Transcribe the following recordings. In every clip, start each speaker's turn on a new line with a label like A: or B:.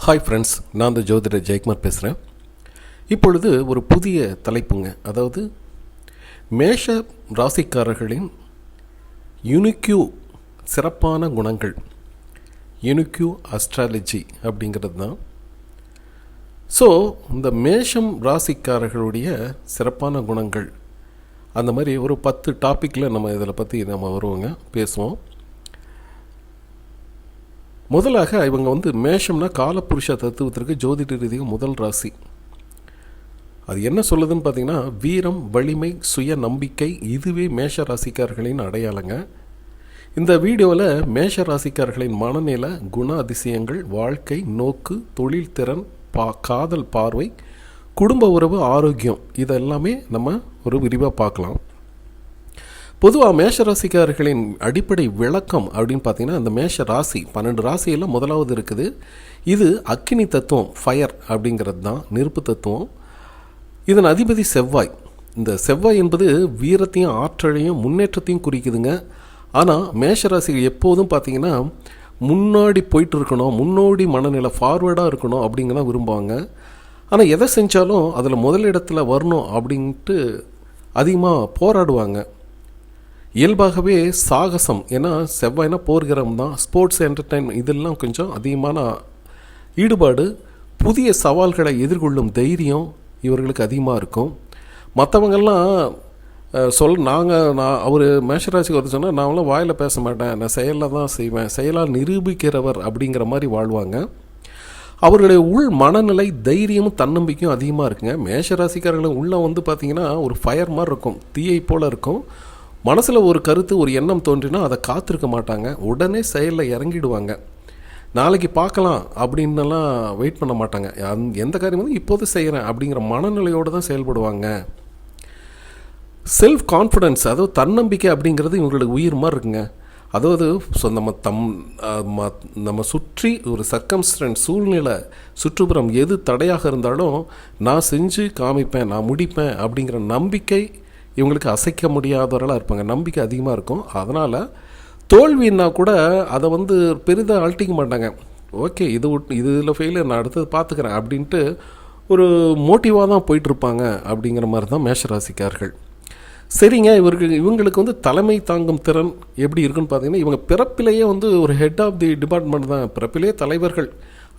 A: Hi friends, நான் இந்த ஜோதிடர் ஜெயக்குமார் பேசுகிறேன். இப்பொழுது ஒரு புதிய தலைப்புங்க. அதாவது மேஷ ராசிக்காரர்களின் யுனிக்யூ சிறப்பான குணங்கள், யுனிக்யூ அஸ்ட்ராலஜி அப்படிங்கிறது தான். ஸோ இந்த மேஷம் ராசிக்காரர்களுடைய சிறப்பான குணங்கள், அந்த மாதிரி ஒரு 10 டாப்பிக்கில் நம்ம இதில் பற்றி நம்ம வருவோங்க, பேசுவோம். முதலாக இவங்க மேஷம்னா காலபுருஷ தத்துவத்திற்கு ஜோதிட ரீதியாக முதல் ராசி. அது என்ன சொல்லுதுன்னு பார்த்தீங்கன்னா, வீரம், வலிமை, சுய நம்பிக்கை, இதுவே மேஷ ராசிக்காரர்களின் அடையாளங்க. இந்த வீடியோவில் மேஷ ராசிக்காரர்களின் மனநிலை, குண அதிசயங்கள், வாழ்க்கை நோக்கு, தொழில் திறன், காதல் பார்வை, குடும்ப உறவு, ஆரோக்கியம், இதெல்லாமே நம்ம ஒரு விரிவாக பார்க்கலாம். பொதுவாக மேஷ ராசிக்காரர்களின் அடிப்படை விளக்கம் அப்படின்னு பார்த்தீங்கன்னா, அந்த மேஷ ராசி 12 ராசியில் முதலாவது இருக்குது. இது அக்கினி தத்துவம், ஃபயர் அப்படிங்கிறது தான், நெருப்பு தத்துவம். இதன் அதிபதி செவ்வாய். இந்த செவ்வாய் என்பது வீரத்தையும் ஆற்றலையும் முன்னேற்றத்தையும் குறிக்குதுங்க. ஆனால் மேஷராசிகள் எப்போதும் பார்த்தீங்கன்னா முன்னாடி போயிட்டு இருக்கணும், முன்னோடி மனநிலை, ஃபார்வேர்டாக இருக்கணும் அப்படிங்கலாம் விரும்புவாங்க. ஆனால் எதை செஞ்சாலும் அதில் முதலிடத்தில் வரணும் அப்படின்ட்டு அதிகமாக போராடுவாங்க. இயல்பாகவே சாகசம், ஏன்னா செவ்வாய்னா போர்கிரம் தான், ஸ்போர்ட்ஸ், என்டர்டைன்மெண்ட், இதெல்லாம் கொஞ்சம் அதிகமான ஈடுபாடு, புதிய சவால்களை எதிர்கொள்ளும் தைரியம் இவர்களுக்கு அதிகமாக இருக்கும். மற்றவங்கெல்லாம் நான் அவர் மேஷராசிக்கு வந்து சொன்னால், நான்லாம் வாயில் பேச மாட்டேன், நான் செயலில் தான் செய்வேன், செயலால் நிரூபிக்கிறவர் அப்படிங்கிற மாதிரி வாழ்வாங்க. அவர்களுடைய உள் மனநிலை, தைரியமும் தன்னம்பிக்கையும் அதிகமாக இருக்குங்க. மேஷராசிக்காரர்களும் உள்ளே பார்த்திங்கன்னா ஒரு ஃபயர் மாதிரி இருக்கும், தீயை போல் இருக்கும். மனசில் ஒரு கருத்து, ஒரு எண்ணம் தோன்றினா அதை காத்திருக்க மாட்டாங்க, உடனே செயலில் இறங்கிடுவாங்க. நாளைக்கு பார்க்கலாம் அப்படின்னலாம் வெயிட் பண்ண மாட்டாங்க. எந்த காரியம் இப்போது செய்கிறேன் அப்படிங்கிற மனநிலையோடு தான் செயல்படுவாங்க. செல்ஃப் கான்ஃபிடென்ஸ், அதாவது தன்னம்பிக்கை அப்படிங்கிறது இவங்களுக்கு உயிர் மாதிரி இருக்குங்க. அதாவது நம்ம சுற்றி ஒரு சர்க்கம்ஸ்டன்ஸ், சூழ்நிலை, சுற்றுப்புறம் எது தடையாக இருந்தாலும் நான் செஞ்சு காமிப்பேன், நான் முடிப்பேன் அப்படிங்கிற நம்பிக்கை இவங்களுக்கு அசைக்க முடியாதவர்களாக இருப்பாங்க. நம்பிக்கை அதிகமாக இருக்கும். அதனால் தோல்வின்னா கூட அதை பெரிதாக அழட்டிக்க மாட்டாங்க. ஓகே, இதில் ஃபெயிலியர், நான் அடுத்தது பார்த்துக்கிறேன் அப்படின்ட்டு ஒரு மோட்டிவாக தான் போயிட்டுருப்பாங்க. அப்படிங்கிற மாதிரி தான் மேஷராசிக்கார்கள். சரிங்க, இவங்களுக்கு தலைமை தாங்கும் திறன் எப்படி இருக்குன்னு பார்த்தீங்கன்னா, இவங்க பிறப்பிலேயே ஒரு ஹெட் ஆஃப் தி டிபார்ட்மெண்ட் தான், பிறப்பிலேயே தலைவர்கள்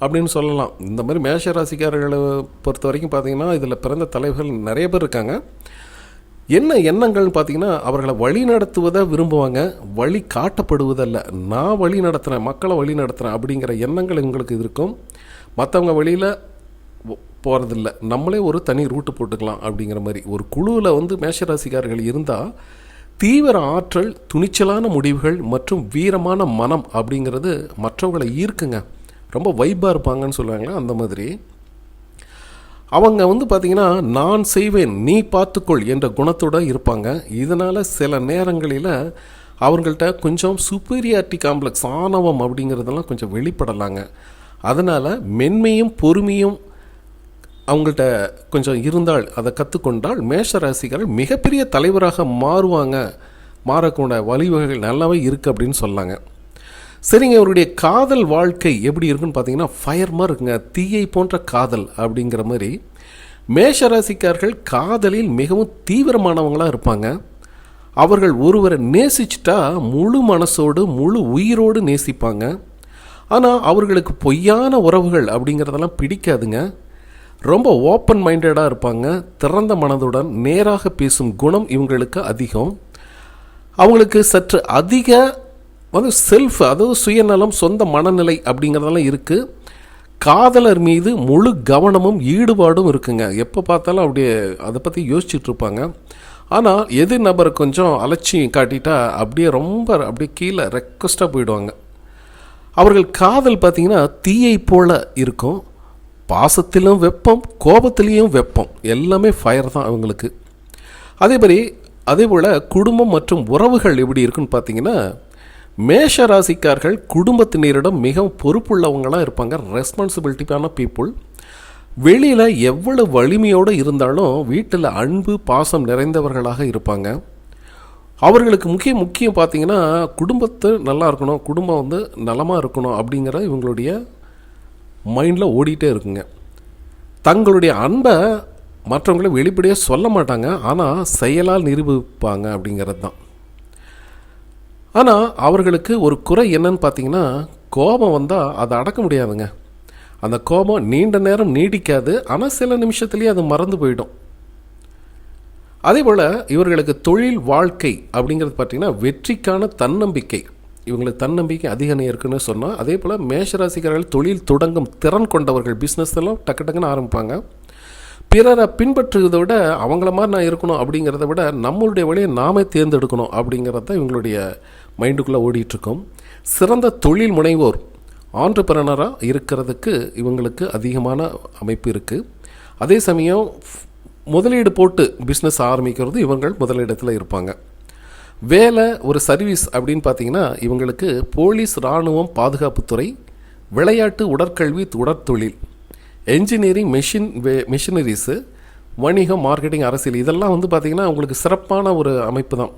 A: அப்படின்னு சொல்லலாம். இந்த மாதிரி மேஷராசிக்காரர்களை பொறுத்த வரைக்கும் பார்த்தீங்கன்னா, இதில் பிறந்த தலைவர்கள் நிறைய பேர் இருக்காங்க. என்ன எண்ணங்கள்னு பார்த்தீங்கன்னா, அவர்களை வழி நடத்துவதை விரும்புவாங்க, வழி காட்டப்படுவதல்ல. நான் வழி நடத்துகிறேன், மக்களை வழி நடத்துகிறேன் அப்படிங்கிற எண்ணங்கள் இவங்களுக்கு இருக்கும். மற்றவங்க வழியில் போகிறதில்ல, நம்மளே ஒரு தனி ரூட்டு போட்டுக்கலாம் அப்படிங்கிற மாதிரி. ஒரு குழுவில் மேஷராசிக்காரர்கள் இருந்தால் தீவிர ஆற்றல், துணிச்சலான முடிவுகள் மற்றும் வீரமான மனம் அப்படிங்கிறது மற்றவங்களை ஈர்க்குங்க. ரொம்ப வைப்பாக இருப்பாங்கன்னு சொல்லுவாங்களே, அந்த மாதிரி. அவங்க பார்த்திங்கன்னா, நான் செய்வேன், நீ பார்த்துக்கொள் என்ற குணத்தோடு இருப்பாங்க. இதனால் சில நேரங்களில் அவங்கள்ட்ட கொஞ்சம் சுப்பீரியாரிட்டி காம்ப்ளெக்ஸ், ஆணவம் அப்படிங்கிறதெல்லாம் கொஞ்சம் வெளிப்படலாங்க. அதனால் மென்மையும் பொறுமையும் அவங்கள்ட்ட கொஞ்சம் இருந்தால், அதை கற்றுக்கொண்டால் மேஷராசிக்காரர் மிகப்பெரிய தலைவராக மாறக்கூட வழிவகைகள் நல்லாவே இருக்குது அப்படின்னு சொல்லாங்க. சரிங்க, அவருடைய காதல் வாழ்க்கை எப்படி இருக்குன்னு பார்த்தீங்கன்னா, ஃபயர் மாதிரி இருக்குங்க, தீயை போன்ற காதல் அப்படிங்கிற மாதிரி. மேஷராசிக்காரர்கள் காதலில் மிகவும் தீவிரமானவங்களாக இருப்பாங்க. அவர்கள் ஒருவரை நேசிச்சிட்டா முழு மனசோடு, முழு உயிரோடு நேசிப்பாங்க. ஆனால் அவர்களுக்கு பொய்யான உறவுகள் அப்படிங்கிறதெல்லாம் பிடிக்காதுங்க. ரொம்ப ஓப்பன் மைண்டடாக இருப்பாங்க. திறந்த மனதுடன் நேராக பேசும் குணம் இவங்களுக்கு அதிகம். அவங்களுக்கு சற்று அதிக செல்ஃப், அதாவது சுயநலம், சொந்த மனநிலை அப்படிங்கிறதெல்லாம் இருக்குது. காதலர் மீது முழு கவனமும் ஈடுபாடும் இருக்குங்க. எப்போ பார்த்தாலும் அப்படியே அதை பற்றி யோசிச்சுட்டு இருப்பாங்க. ஆனால் எதிர் நபரை கொஞ்சம் அலட்சியம் காட்டிட்டா அப்படியே கீழே ரெக்வஸ்ட்டாக போயிடுவாங்க. அவர்கள் காதல் பார்த்திங்கன்னா தீயை போல் இருக்கும். பாசத்திலும் வெப்பம், கோபத்திலையும் வெப்பம், எல்லாமே ஃபயர் தான் அவங்களுக்கு. அதே போல் குடும்பம் மற்றும் உறவுகள் எப்படி இருக்குன்னு பார்த்தீங்கன்னா, மேஷ ராசிக்கார்கள் குடும்பத்தினரிடம் மிகவும் பொறுப்புள்ளவங்களாக இருப்பாங்க. ரெஸ்பான்சிபிலிட்டியான பீப்புள். வெளியில் எவ்வளவு வலிமையோடு இருந்தாலும் வீட்டில் அன்பு, பாசம் நிறைந்தவர்களாக இருப்பாங்க. அவர்களுக்கு முக்கியம் பார்த்தீங்கன்னா, குடும்பத்தை நல்லா இருக்கணும், குடும்பம் நலமாக இருக்கணும் அப்படிங்கிற இவங்களுடைய மைண்டில் ஓடிட்டே இருக்குங்க. தங்களுடைய அன்பை மற்றவங்களை வெளிப்படையாக சொல்ல மாட்டாங்க, ஆனால் செயலால் நிரூபிப்பாங்க அப்படிங்கிறது தான். ஆனால் அவர்களுக்கு ஒரு குறை என்னன்னு பார்த்தீங்கன்னா, கோபம் வந்தால் அதை அடக்க முடியாதுங்க. அந்த கோபம் நீண்ட நேரம் நீடிக்காது, ஆனால் சில நிமிஷத்துலேயே அது மறந்து போயிடும். அதே போல் இவர்களுக்கு தொழில் வாழ்க்கை அப்படிங்கிறது பார்த்திங்கன்னா வெற்றிக்கான தன்னம்பிக்கை, இவங்களுக்கு தன்னம்பிக்கை அதிகம் இருக்குன்னு சொன்னால். அதே போல் மேஷராசிக்காரர்கள் தொழில் தொடங்கும் திறன் கொண்டவர்கள், பிஸ்னஸ் எல்லாம் டக்கு டக்குன்னு ஆரம்பிப்பாங்க. பிறரை பின்பற்றுவதை விட அவங்கள மாதிரி நான் இருக்கணும் அப்படிங்கிறத விட நம்மளுடைய வழியை நாமே தேர்ந்தெடுக்கணும் அப்படிங்கிறது தான் இவங்களுடைய மைண்டுக்குள்ளே ஓடிட்டுருக்கோம். சிறந்த தொழில் முனைவோர், ஆண்டர்பிரனராக இருக்கிறதுக்கு இவங்களுக்கு அதிகமான அமைப்பு இருக்குது. அதே சமயம் முதலீடு போட்டு பிஸ்னஸ் ஆரம்பிக்கிறது இவங்கள் முதலிடத்தில் இருப்பாங்க. வேலை ஒரு சர்வீஸ் அப்படின்னு பார்த்திங்கன்னா இவங்களுக்கு போலீஸ், இராணுவம், பாதுகாப்புத்துறை, விளையாட்டு, உடற்கல்வி, உடற்தொழில், என்ஜினியரிங், மிஷினரிஸு, வணிகம், மார்க்கெட்டிங், அரசியல், இதெல்லாம் வந்து பார்த்திங்கன்னா உங்களுக்கு சிறப்பான ஒரு அமைப்பு தான்.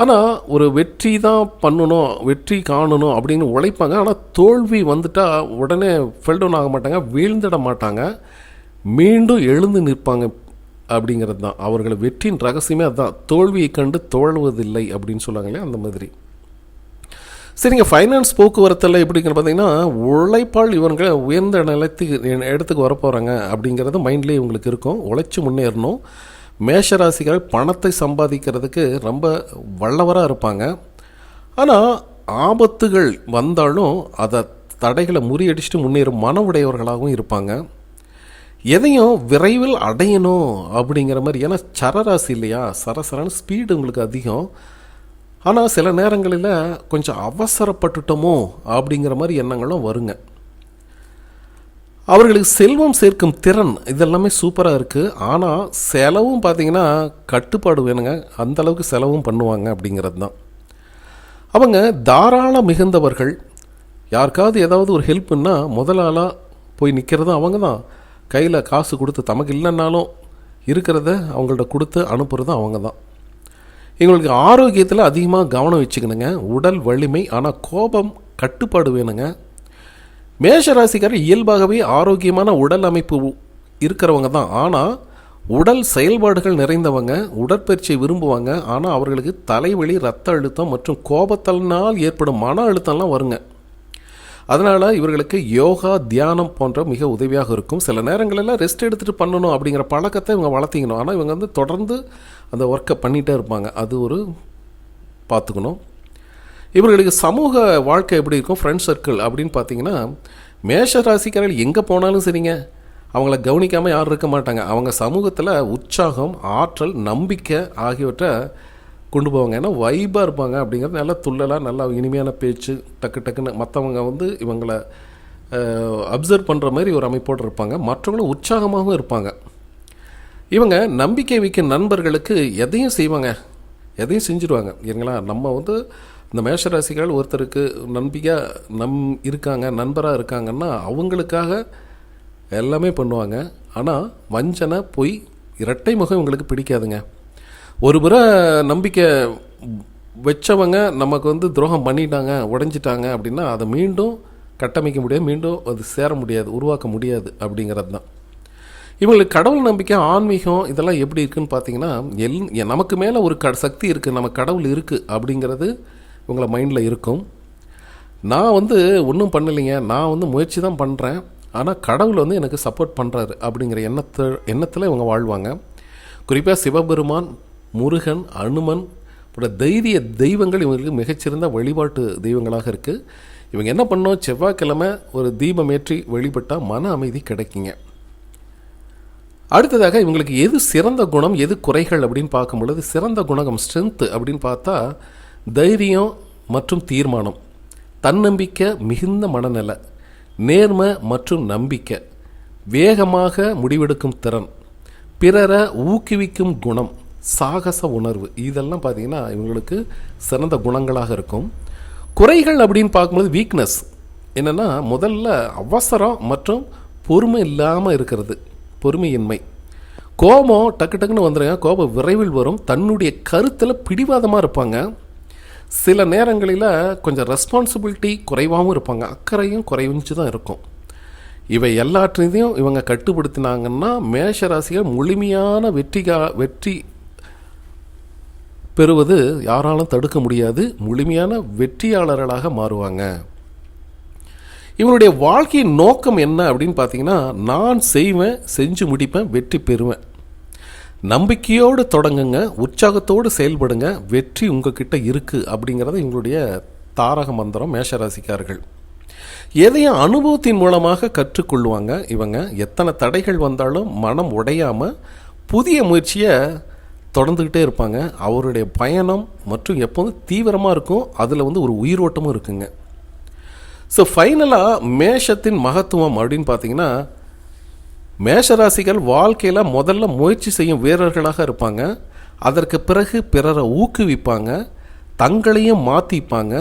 A: ஆனால் ஒரு வெற்றி தான் பண்ணணும், வெற்றி காணணும் அப்படின்னு உழைப்பாங்க. ஆனால் தோல்வி வந்துட்டால் உடனே ஃபெல்டவுன் ஆக மாட்டாங்க, வீழ்ந்திட மாட்டாங்க, மீண்டும் எழுந்து நிற்பாங்க அப்படிங்கிறது தான் அவர்களை வெற்றியின் ரகசியமே. அதுதான், தோல்வியை கண்டு தோழ்வதில்லை அப்படின்னு சொல்லுவாங்களே, அந்த மாதிரி. சரிங்க, ஃபைனான்ஸ் போக்குவரத்தில் எப்படிங்கிற பார்த்தீங்கன்னா உழைப்பால் இவங்க உயர்ந்த இடத்துக்கு வரப்போகிறாங்க அப்படிங்கிறது மைண்ட்லேயே இவங்களுக்கு இருக்கும். உழைச்சி முன்னேறணும். மேஷராசிகள் பணத்தை சம்பாதிக்கிறதுக்கு ரொம்ப வல்லவராக இருப்பாங்க. ஆனால் ஆபத்துகள் வந்தாலும் அதை தடைகளை முறியடிச்சுட்டு முன்னேறும் மன உடையவர்களாகவும் இருப்பாங்க. எதையும் விரைவில் அடையணும் அப்படிங்கிற மாதிரி, ஏன்னா சரராசி இல்லையா, சரசரன்னு ஸ்பீடு உங்களுக்கு அதிகம். ஆனால் சில நேரங்களில் கொஞ்சம் அவசரப்பட்டுட்டோமோ அப்படிங்கிற மாதிரி எண்ணங்களும் வருங்க. அவர்களுக்கு செல்வம் சேர்க்கும் திறன் இதெல்லாமே சூப்பராக இருக்குது. ஆனால் செலவும் பார்த்திங்கன்னா கட்டுப்பாடு வேணுங்க, அந்தளவுக்கு செலவும் பண்ணுவாங்க அப்படிங்கிறது தான். அவங்க தாராள மிகுந்தவர்கள். யாருக்காவது ஏதாவது ஒரு ஹெல்ப்புன்னா முதலாளாக போய் நிற்கிறதும் அவங்க தான். கையில் காசு கொடுத்து தமக்கு இல்லைன்னாலும் இருக்கிறத அவங்கள்ட்ட கொடுத்து அனுப்புகிறதும் அவங்க தான். எங்களுக்கு ஆரோக்கியத்தில் அதிகமாக கவனம் வச்சுக்கணுங்க. உடல் வலிமை, ஆனால் கோபம் கட்டுப்பாடு வேணுங்க. மேஷராசிக்காரர் இயல்பாகவே ஆரோக்கியமான உடல் அமைப்பு இருக்கிறவங்க தான். ஆனால் உடல் செயல்பாடுகள் நிறைந்தவங்க, உடற்பயிற்சியை விரும்புவாங்க. ஆனால் அவர்களுக்கு தலைவலி, இரத்த அழுத்தம் மற்றும் கோபத்தினால் ஏற்படும் மன அழுத்தம்லாம் வருங்க. அதனால் இவர்களுக்கு யோகா, தியானம் போன்ற மிக உதவியாக இருக்கும். சில நேரங்களெல்லாம் ரெஸ்ட் எடுத்துகிட்டு பண்ணணும் அப்படிங்கிற பழக்கத்தை இவங்க வளர்த்திக்கணும். ஆனால் இவங்க வந்து தொடர்ந்து அந்த ஒர்க்கை பண்ணிகிட்டே இருப்பாங்க, அது ஒரு பார்த்துக்கணும். இவர்களுக்கு சமூக வாழ்க்கை எப்படி இருக்கும், ஃப்ரெண்ட் சர்க்கிள் அப்படின்னு பார்த்தீங்கன்னா, மேஷராசிக்காரர்கள் எங்கே போனாலும் சரிங்க, அவங்கள கவனிக்காமல் யாரும் இருக்க மாட்டாங்க. அவங்க சமூகத்தில் உற்சாகம், ஆற்றல், நம்பிக்கை ஆகியவற்றை கொண்டு போவாங்க. ஏன்னா வைபாக இருப்பாங்க அப்படிங்கிறது, நல்லா துள்ளலாக, நல்லா இனிமையான பேச்சு, டக்கு டக்குன்னு மற்றவங்க வந்து இவங்களை அப்சர்வ் பண்ணுற மாதிரி ஒரு அமைப்போடு இருப்பாங்க. மற்றவங்களும் உற்சாகமாகவும் இருப்பாங்க. இவங்க நம்பிக்கை வைக்கும் நண்பர்களுக்கு எதையும் செய்வாங்க, எதையும் செஞ்சுருவாங்க. இல்லைங்களா, நம்ம வந்து இந்த மேஷராசிகள் ஒருத்தருக்கு நம்பிக்கையாக இருக்காங்க, நண்பராக இருக்காங்கன்னா அவங்களுக்காக எல்லாமே பண்ணுவாங்க. ஆனால் வஞ்சனை, பொய், இரட்டை முகம் இவங்களுக்கு பிடிக்காதுங்க. ஒரு முறை நம்பிக்கை வச்சவங்க நமக்கு வந்து துரோகம் பண்ணிட்டாங்க, உடைஞ்சிட்டாங்க அப்படின்னா அதை மீண்டும் கட்டமைக்க முடியாது, மீண்டும் அது சேர முடியாது, உருவாக்க முடியாது அப்படிங்கிறது தான். இவங்களுக்கு கடவுள் நம்பிக்கை, ஆன்மீகம் இதெல்லாம் எப்படி இருக்குதுன்னு பார்த்தீங்கன்னா, நமக்கு மேலே ஒரு சக்தி இருக்குது, நம்ம கடவுள் இருக்குது அப்படிங்கிறது இவங்களை மைண்டில் இருக்கும். நான் வந்து ஒன்றும் பண்ணலைங்க, நான் வந்து முயற்சி தான் பண்ணுறேன், ஆனால் கடவுள் வந்து எனக்கு சப்போர்ட் பண்ணுறாரு அப்படிங்கிற எண்ணத்தில் இவங்க வாழ்வாங்க. குறிப்பாக சிவபெருமான், முருகன், அனுமன் போன்ற தைரிய தெய்வங்கள் இவங்களுக்கு மிகச்சிறந்த வழிபாட்டு தெய்வங்களாக இருக்குது. இவங்க என்ன பண்ணோம், செவ்வாய்க்கிழமை ஒரு தீபம் ஏற்றி வழிபட்டால் மன அமைதி கிடைக்குங்க. அடுத்ததாக இவங்களுக்கு எது சிறந்த குணம், எது குறைகள் அப்படின்னு பார்க்கும் பொழுது, சிறந்த குணம் ஸ்ட்ரென்த்து அப்படின்னு பார்த்தா தைரியம் மற்றும் தீர்மானம், தன்னம்பிக்கை, மிகுந்த மனநிலை, நேர்மை மற்றும் நம்பிக்கை, வேகமாக முடிவெடுக்கும் திறன், பிறரை ஊக்குவிக்கும் குணம், சாகச உணர்வு, இதெல்லாம் பார்த்திங்கன்னா இவங்களுக்கு சிறந்த குணங்களாக இருக்கும். குறைகள் அப்படின்னு பார்க்கும்போது வீக்னஸ் என்னென்னா, முதல்ல அவசரம் மற்றும் பொறுமை இல்லாமல் இருக்கிறது, பொறுமையின்மை, கோபம் டக்கு டக்குன்னு வந்துடுங்க, கோபம் விரைவில் வரும், தன்னுடைய கருத்தில் பிடிவாதமாக இருப்பாங்க. சில நேரங்களில் கொஞ்சம் ரெஸ்பான்சிபிலிட்டி குறைவாகவும் இருப்பாங்க, அக்கறையும் குறைஞ்சு தான் இருக்கும். இவை எல்லாற்றையும் இவங்க கட்டுப்படுத்தினாங்கன்னா மேஷராசிகள் முழுமையான வெற்றி பெறுவது யாராலும் தடுக்க முடியாது. முழுமையான வெற்றியாளர்களாக மாறுவாங்க. இவனுடைய வாழ்க்கையின் நோக்கம் என்ன அப்படின்னு பார்த்தீங்கன்னா, நான் செய்வேன், செஞ்சு முடிப்பேன், வெற்றி பெறுவேன். நம்பிக்கையோடு தொடங்குங்க, உற்சாகத்தோடு செயல்படுங்க, வெற்றி உங்ககிட்ட இருக்குது அப்படிங்கிறது இவங்களுடைய தாரக மந்திரம். மேஷராசிக்காரர்கள் எதையும் அனுபவத்தின் மூலமாக கற்றுக்கொள்வாங்க. இவங்க எத்தனை தடைகள் வந்தாலும் மனம் உடையாமல் புதிய முயற்சியை தொடர்ந்துக்கிட்டே இருப்பாங்க. அவருடைய பயணம் மற்றும் எப்போதும் தீவிரமாக இருக்கும். அதில் ஒரு உயிரோட்டமும் இருக்குங்க. ஸோ ஃபைனலாக மேஷத்தின் மகத்துவம் அப்படின்னு பார்த்தீங்கன்னா, மேஷராசிகள் வாழ்க்கையில் முதல்ல முயற்சி செய்யும் வீரர்களாக இருப்பாங்க. அதற்கு பிறகு பிறரை ஊக்குவிப்பாங்க, தங்களையும் மாற்றிப்பாங்க.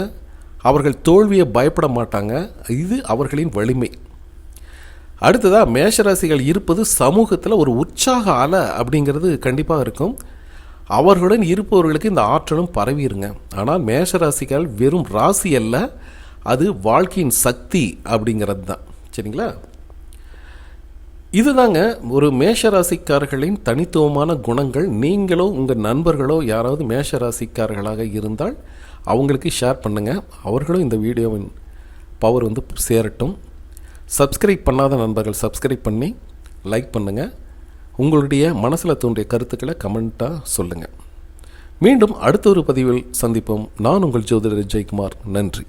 A: அவர்கள் தோல்வியை பயப்பட மாட்டாங்க. இது அவர்களின் வலிமை. அடுத்ததாக மேஷராசிகள் இருப்பது சமூகத்தில் ஒரு உற்சாக அலை அப்படிங்கிறது கண்டிப்பாக இருக்கும். அவர்களுடன் இருப்பவர்களுக்கு இந்த ஆற்றலும் பரவிடுங்க. ஆனால் மேஷராசிகள் வெறும் ராசி அல்ல, அது வாழ்க்கையின் சக்தி அப்படிங்கிறது தான். சரிங்களா? இதுதாங்க ஒரு மேஷராசிக்காரர்களின் தனித்துவமான குணங்கள். நீங்களோ உங்கள் நண்பர்களோ யாராவது மேஷராசிக்காரர்களாக இருந்தால் அவங்களுக்கு ஷேர் பண்ணுங்கள். அவர்களும் இந்த வீடியோவின் பவர் சேரட்டும். சப்ஸ்கிரைப் பண்ணாத நண்பர்கள் சப்ஸ்கிரைப் பண்ணி லைக் பண்ணுங்கள். உங்களுடைய மனசில் தோன்றிய கருத்துக்களை கமெண்ட்டாக சொல்லுங்கள். மீண்டும் அடுத்த ஒரு பதிவில் சந்திப்போம். நான் உங்கள் ஜோதிடர் ஜெயக்குமார். நன்றி.